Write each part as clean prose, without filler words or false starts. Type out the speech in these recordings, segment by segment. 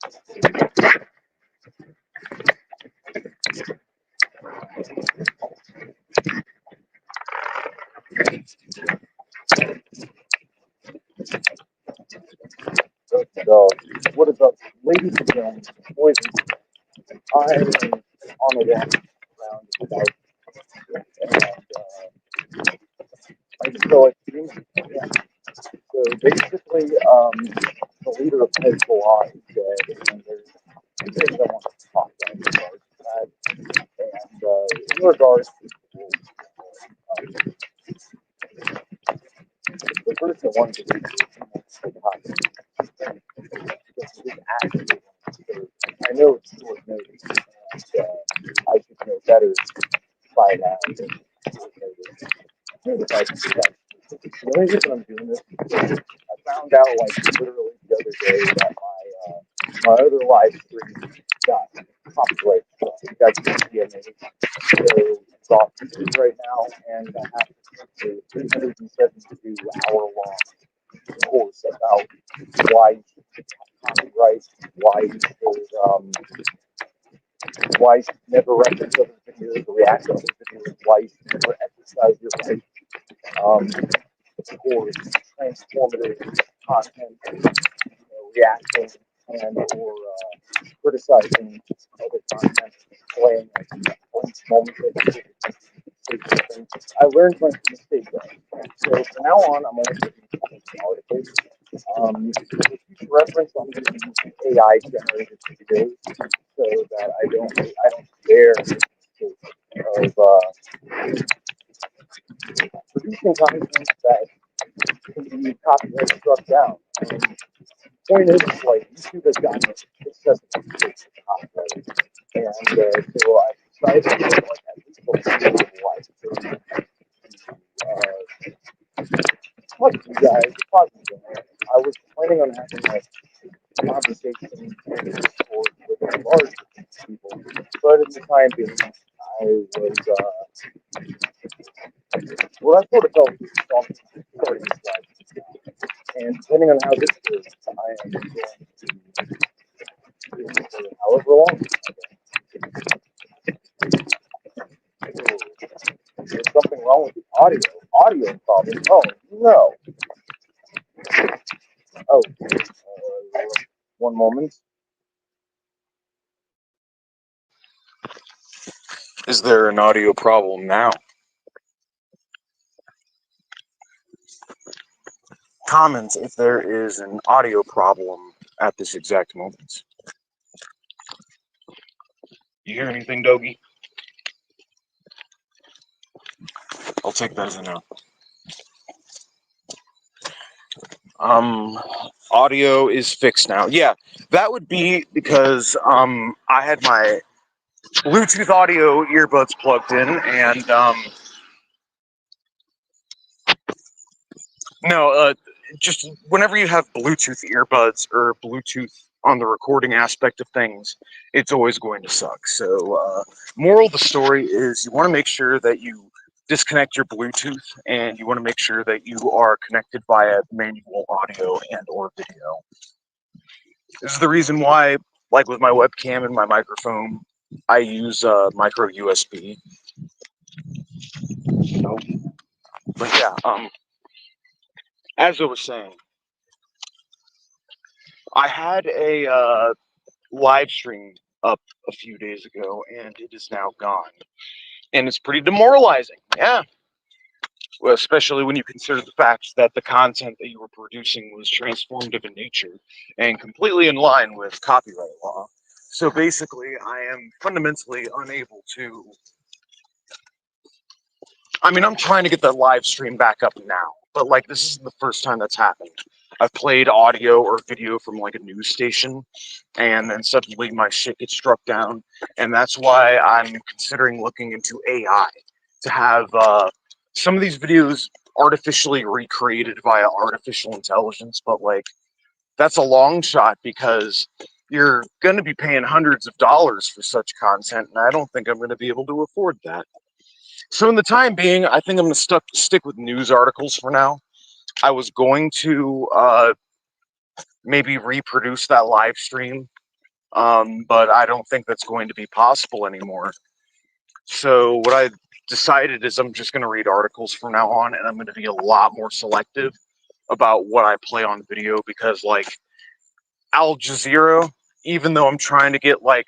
So, what is up, ladies and gentlemen, boys and girls? I am on a walk around without, and I just feel like doing it. Yeah. So basically, the leader of Hezbollah is dead, and there's two things I want to talk about in regards to that. And in regards to the first I wanted to do is the topic. Because it is actually I know it's short notice, and I should know better by now than short notice. If I can do that. The only reason I'm doing this is because I found out like literally the other day that my other live stream got copyright struck. It got CMA, so it's off YouTube right now, and I have to do a 372-hour-long course about why you should copyright, why you should never reference other videos or react to other videos, why you should never exercise your right towards transformative content, reacting and or criticizing other content, playing each moment that I learned my mistake though. So from now on, I'm only looking at articles. For future reference, I'm going to use AI generated videos so that I don't bear the mistake of producing content that can be copyright struck down. And the point is, like, YouTube has gotten excessive mistakes with copyright. And so I decided to, like, at least for the live talk to you guys, I was planning on having like a conversation in Discord with a large group of people, but at the time being, I was, well, that's sort of felt starting this live. And depending on how this goes, I am going to do it for however long. There's something wrong with the audio. Audio problem. Oh, no. Oh, one moment. Is there an audio problem now? Comment if there is an audio problem at this exact moment. You hear anything, Dogie? I'll take that as a no. Audio is fixed now. Yeah, that would be because I had my Bluetooth audio earbuds plugged in, and no, just whenever you have Bluetooth earbuds or Bluetooth on the recording aspect of things, it's always going to suck. So, moral of the story is you want to make sure that you disconnect your Bluetooth, and you want to make sure that you are connected via manual audio and or video. This is the reason why, like with my webcam and my microphone, I use micro USB. But yeah, as I was saying, I had a live stream up a few days ago, and it is now gone. And it's pretty demoralizing, yeah. Well, especially when you consider the fact that the content that you were producing was transformative in nature and completely in line with copyright law. So basically, I am fundamentally unable to... I mean, I'm trying to get that live stream back up now, but like this isn't the first time that's happened. I've played audio or video from like a news station, and then suddenly my shit gets struck down, and that's why I'm considering looking into AI to have some of these videos artificially recreated via artificial intelligence, but like that's a long shot because you're going to be paying hundreds of dollars for such content, and I don't think I'm going to be able to afford that. So in the time being, I think I'm going to stick with news articles for now. I was going to maybe reproduce that live stream but I don't think that's going to be possible anymore. So what I decided is I'm just going to read articles from now on, and I'm going to be a lot more selective about what I play on video because, like, Al Jazeera, even though I'm trying to get like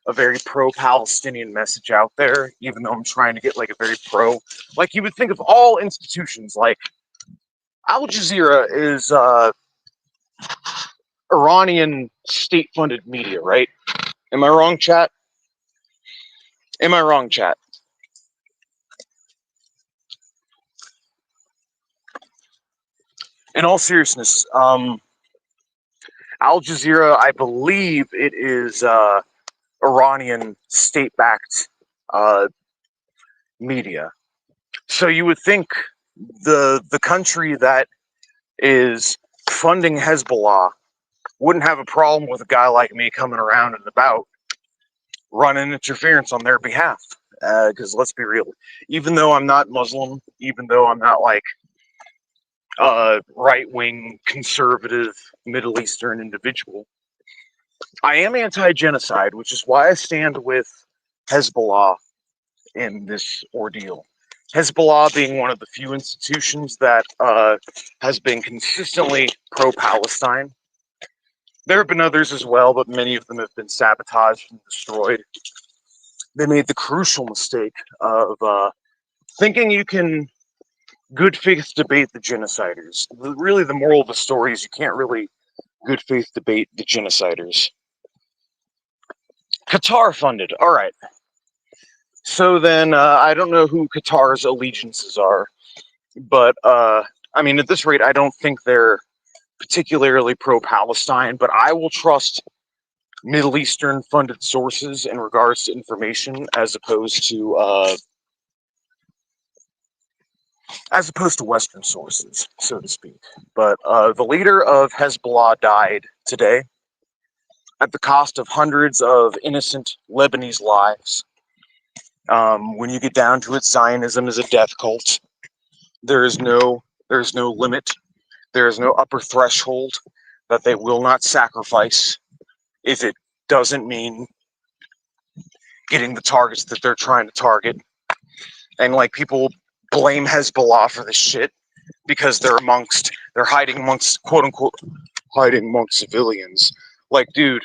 a very pro-Palestinian message out there, even though I'm trying to get like a very like you would think of all institutions, like Al Jazeera is Iranian state-funded media, right? Am I wrong, chat? Am I wrong, chat? In all seriousness, Al Jazeera, I believe it is Iranian state-backed uh, media. So you would think the country that is funding Hezbollah wouldn't have a problem with a guy like me coming around and about running interference on their behalf. Because let's be real, even though I'm not Muslim, even though I'm not like right-wing conservative Middle Eastern individual, I am anti-genocide, which is why I stand with Hezbollah in this ordeal. Hezbollah being one of the few institutions that has been consistently pro-Palestine. There have been others as well, but many of them have been sabotaged and destroyed. They made the crucial mistake of thinking you can good faith debate the genociders. Really, the moral of the story is you can't really good faith debate the genociders. Qatar funded. All right. So then, I don't know who Qatar's allegiances are, but I mean, at this rate, I don't think they're particularly pro-Palestine, but I will trust Middle Eastern funded sources in regards to information as opposed to Western sources, so to speak. But the leader of Hezbollah died today at the cost of hundreds of innocent Lebanese lives. When you get down to it, Zionism is a death cult. There's no limit. There is no upper threshold that they will not sacrifice if it doesn't mean getting the targets that they're trying to target. And like people blame Hezbollah for this shit because they're hiding amongst quote unquote hiding amongst civilians. Like, dude,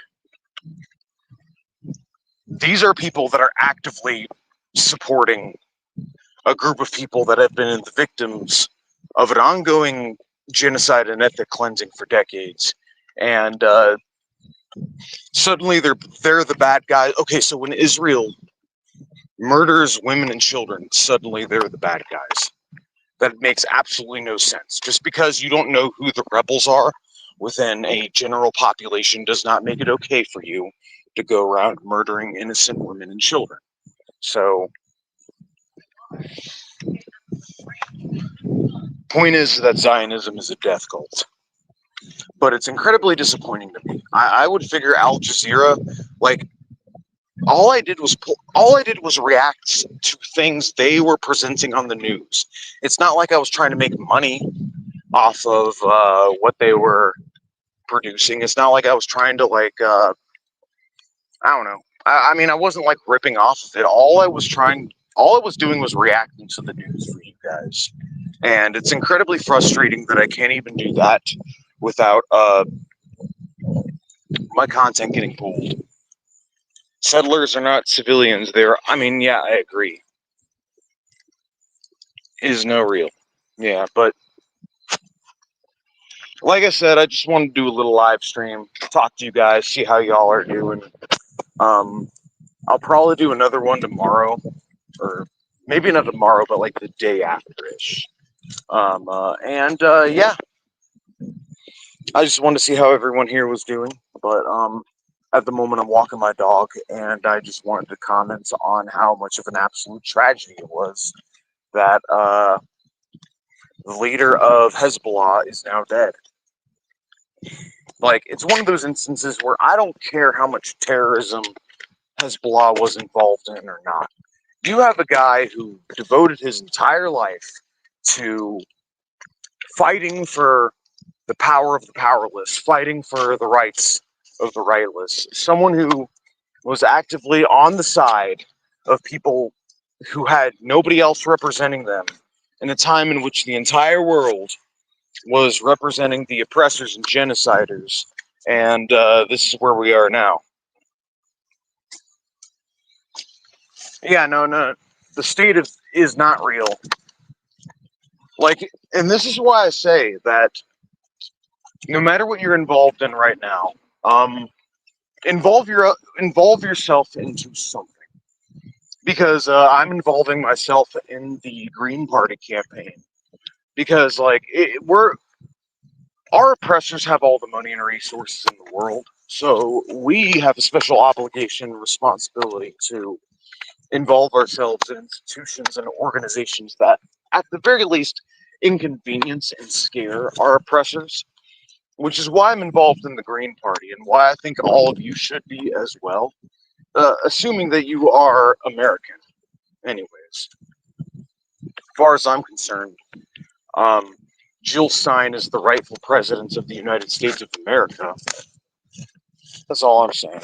these are people that are actively supporting a group of people that have been the victims of an ongoing genocide and ethnic cleansing for decades. And suddenly they're the bad guys. Okay, so when Israel murders women and children, suddenly they're the bad guys. That makes absolutely no sense. Just because you don't know who the rebels are within a general population does not make it okay for you to go around murdering innocent women and children. So, point is that Zionism is a death cult. But it's incredibly disappointing to me. I would figure Al Jazeera, like, all I did was react to things they were presenting on the news. It's not like I was trying to make money off of what they were producing. It's not like I was trying to I don't know. I mean, I wasn't like ripping off of it. All I was doing was reacting to the news for you guys, and it's incredibly frustrating that I can't even do that without my content getting pulled. Settlers are not civilians. I mean, yeah, I agree. It is no real. Yeah, but like I said, I just wanted to do a little live stream, talk to you guys, see how y'all are doing. I'll probably do another one tomorrow, or maybe not tomorrow, but like the day after-ish. Yeah, I just wanted to see how everyone here was doing. But at the moment, I'm walking my dog, and I just wanted to comment on how much of an absolute tragedy it was that the leader of Hezbollah is now dead. Like, it's one of those instances where I don't care how much terrorism Hezbollah was involved in or not. You have a guy who devoted his entire life to fighting for the power of the powerless, fighting for the rights of the rightless, someone who was actively on the side of people who had nobody else representing them in a time in which the entire world was representing the oppressors and genociders. And this is where we are now. Yeah, no. The state is not real. Like, and this is why I say that no matter what you're involved in right now, involve yourself into something. Because I'm involving myself in the Green Party campaign. Because our oppressors have all the money and resources in the world, so we have a special obligation and responsibility to involve ourselves in institutions and organizations that, at the very least, inconvenience and scare our oppressors, which is why I'm involved in the Green Party and why I think all of you should be as well, assuming that you are American. Anyways, as far as I'm concerned, um, Jill Stein is the rightful president of the United States of America. That's all I'm saying.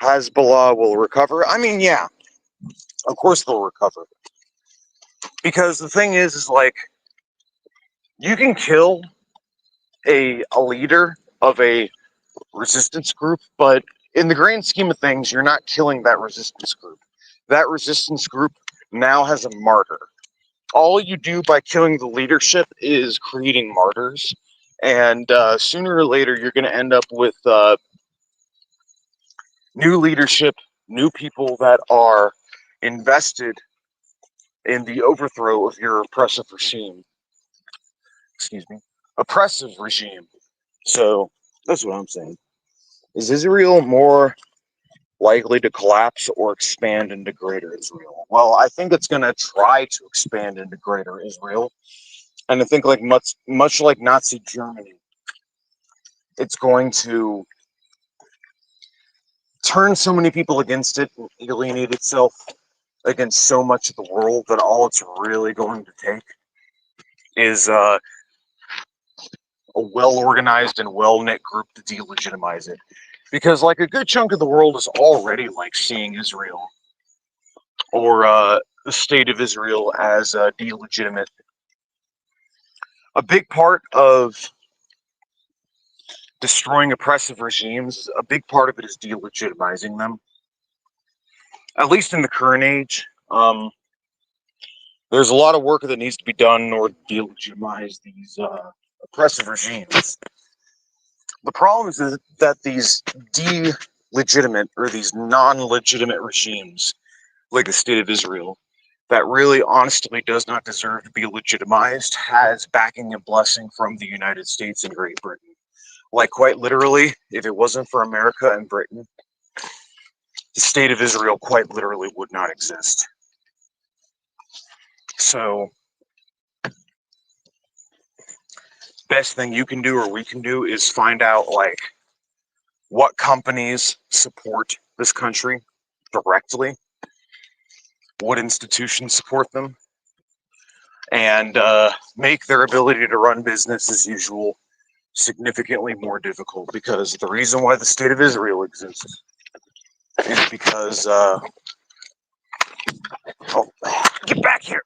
Hezbollah will recover. I mean, yeah, of course they'll recover. Because the thing is like, you can kill a leader of a resistance group, but in the grand scheme of things, you're not killing that resistance group. That resistance group now has a martyr. All you do by killing the leadership is creating martyrs, and sooner or later, you're going to end up with new leadership, new people that are invested in the overthrow of your oppressive regime. Excuse me. Oppressive regime. So that's what I'm saying. Is Israel more likely to collapse or expand into greater Israel? Well, I think it's going to try to expand into greater Israel. And I think like much like Nazi Germany, it's going to turn so many people against it and alienate itself against so much of the world that all it's really going to take is a well-organized and well-knit group to delegitimize it. Because like a good chunk of the world is already like seeing Israel or the state of Israel as delegitimate. A big part of destroying oppressive regimes, a big part of it is delegitimizing them. At least in the current age, there's a lot of work that needs to be done in order to delegitimize these oppressive regimes. The problem is that these delegitimate or these non-legitimate regimes, like the state of Israel, that really honestly does not deserve to be legitimized, has backing and blessing from the United States and Great Britain. Like, quite literally, if it wasn't for America and Britain, the state of Israel quite literally would not exist. So, best thing you can do or we can do is find out, like, what companies support this country directly, what institutions support them, and make their ability to run business as usual significantly more difficult, because the reason why the state of Israel exists is because oh, get back here.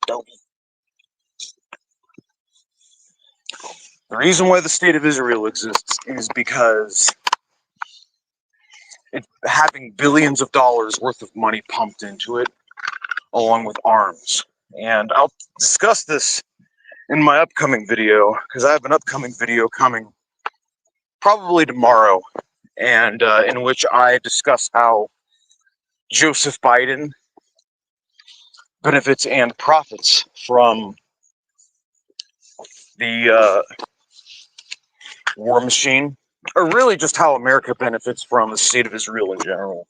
Don't. The reason why the state of Israel exists is because it having billions of dollars worth of money pumped into it, along with arms. And I'll discuss this in my upcoming video, because I have an upcoming video coming probably tomorrow, and in which I discuss how Joseph Biden benefits and profits from the war machine, or really just how America benefits from the state of Israel in general.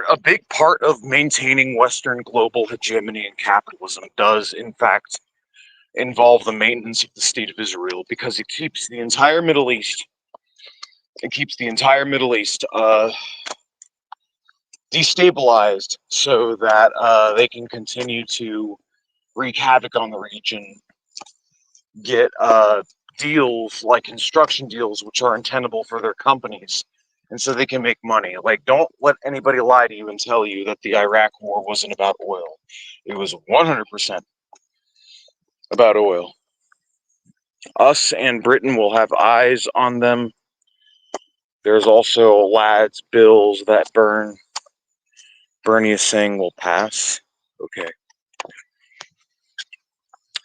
A big part of maintaining Western global hegemony and capitalism does, in fact, involve the maintenance of the state of Israel, because it keeps the entire Middle East. Destabilized, so that they can continue to wreak havoc on the region get deals like construction deals, which are untenable for their companies, and so they can make money. Like, don't let anybody lie to you and tell you that the Iraq War wasn't about oil. It was 100% about oil. Us and Britain will have eyes on them. There's also lads' bills that burn. Bernie is saying will pass. Okay.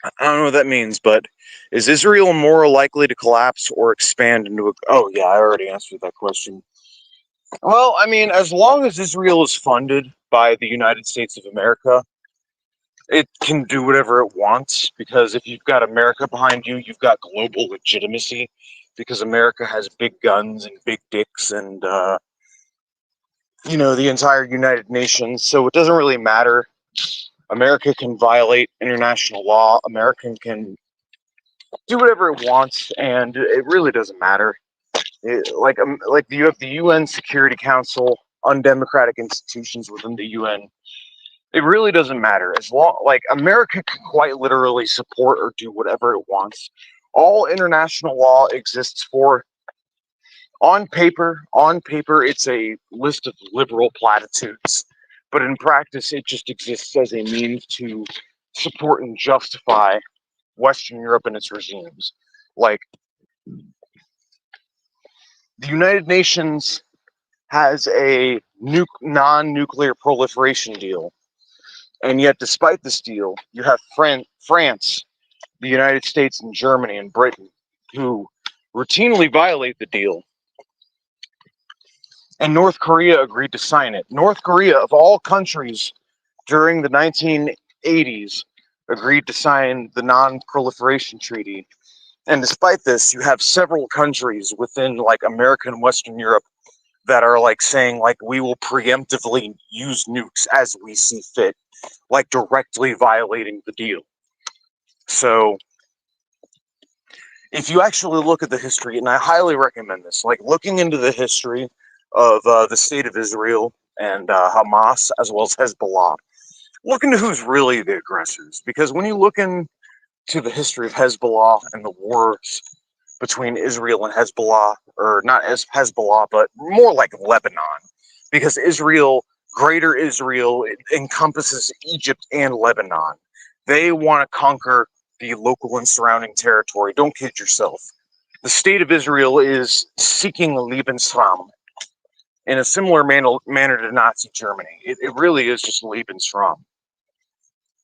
I don't know what that means, but is Israel more likely to collapse or expand into a... Oh, yeah, I already answered that question. Well, I mean, as long as Israel is funded by the United States of America, it can do whatever it wants, because if you've got America behind you, you've got global legitimacy, because America has big guns and big dicks and, the entire United Nations, so it doesn't really matter. America can violate international law. America can do whatever it wants, and it really doesn't matter. Like you have the UN Security Council, undemocratic institutions within the UN. It really doesn't matter, as long like America can quite literally support or do whatever it wants. All international law exists for... On paper, it's a list of liberal platitudes, but in practice, it just exists as a means to support and justify Western Europe and its regimes. Like, the United Nations has a non-nuclear proliferation deal, and yet, despite this deal, you have France, the United States, and Germany and Britain who routinely violate the deal. And North Korea agreed to sign it. North Korea, of all countries during the 1980s, agreed to sign the Non-Proliferation Treaty. And despite this, you have several countries within like America and Western Europe that are like saying like we will preemptively use nukes as we see fit, like directly violating the deal. So if you actually look at the history, and I highly recommend this, like looking into the history of the state of Israel and Hamas, as well as Hezbollah, look into who's really the aggressors. Because when you look into the history of Hezbollah and the wars between Israel and Hezbollah, or not as Hezbollah, but more like Lebanon, because Greater Israel, encompasses Egypt and Lebanon. They want to conquer the local and surrounding territory. Don't kid yourself. The state of Israel is seeking Lebensraum in a similar manner to Nazi Germany. It really is just Lebensraum,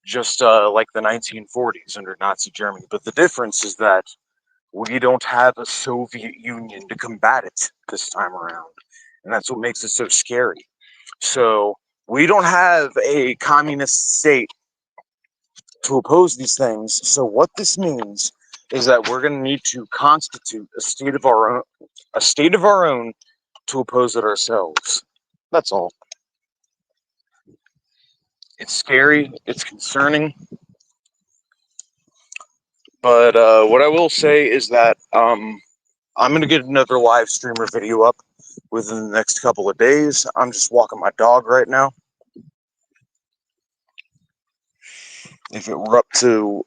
just like the 1940s under Nazi Germany. But the difference is that we don't have a Soviet Union to combat it this time around. And that's what makes it so scary. So we don't have a communist state to oppose these things. So what this means is that we're going to need to constitute a state of our own to oppose it ourselves. That's all. It's scary. It's concerning. But what I will say is that I'm going to get another live stream or video up within the next couple of days. I'm just walking my dog right now. If it were up to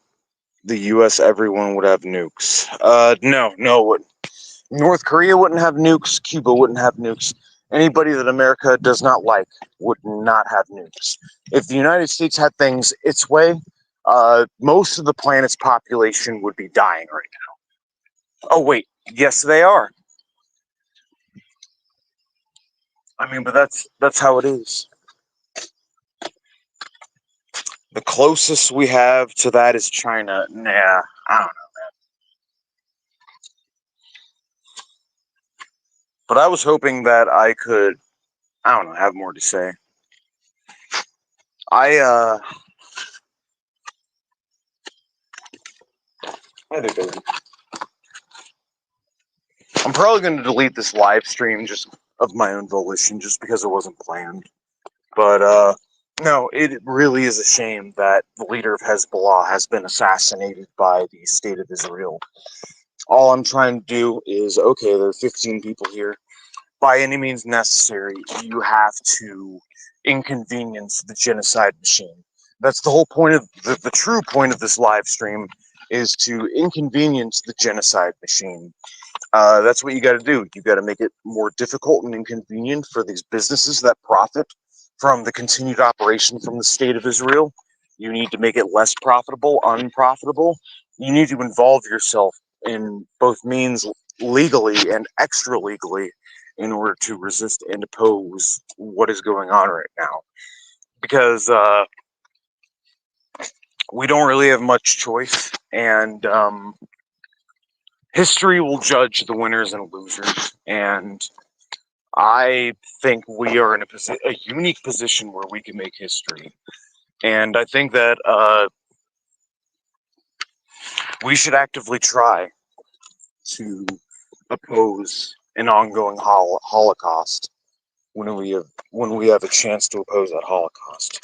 the U.S., everyone would have nukes. No, it wouldn't. North Korea wouldn't have nukes. Cuba wouldn't have nukes. Anybody that America does not like would not have nukes. If the United States had things its way, most of the planet's population would be dying right now. Oh, wait. Yes, they are. I mean, but that's how it is. The closest we have to that is China. Nah, I don't know. But I was hoping that I could, I don't know, have more to say. I think I'm probably going to delete this live stream just of my own volition, just because it wasn't planned. But no, it really is a shame that the leader of Hezbollah has been assassinated by the state of Israel. All I'm trying to do is, okay, there are 15 people here. By any means necessary, you have to inconvenience the genocide machine. That's the whole point of the true point of this live stream is to inconvenience the genocide machine. That's what you got to do. You got to make it more difficult and inconvenient for these businesses that profit from the continued operation from the state of Israel. You need to make it less profitable, unprofitable. You need to involve yourself in both means legally and extra legally in order to resist and oppose what is going on right now. Because we don't really have much choice, and history will judge the winners and losers. And I think we are in a unique position where we can make history. And I think that we should actively try to oppose an ongoing Holocaust when we have a chance to oppose that Holocaust.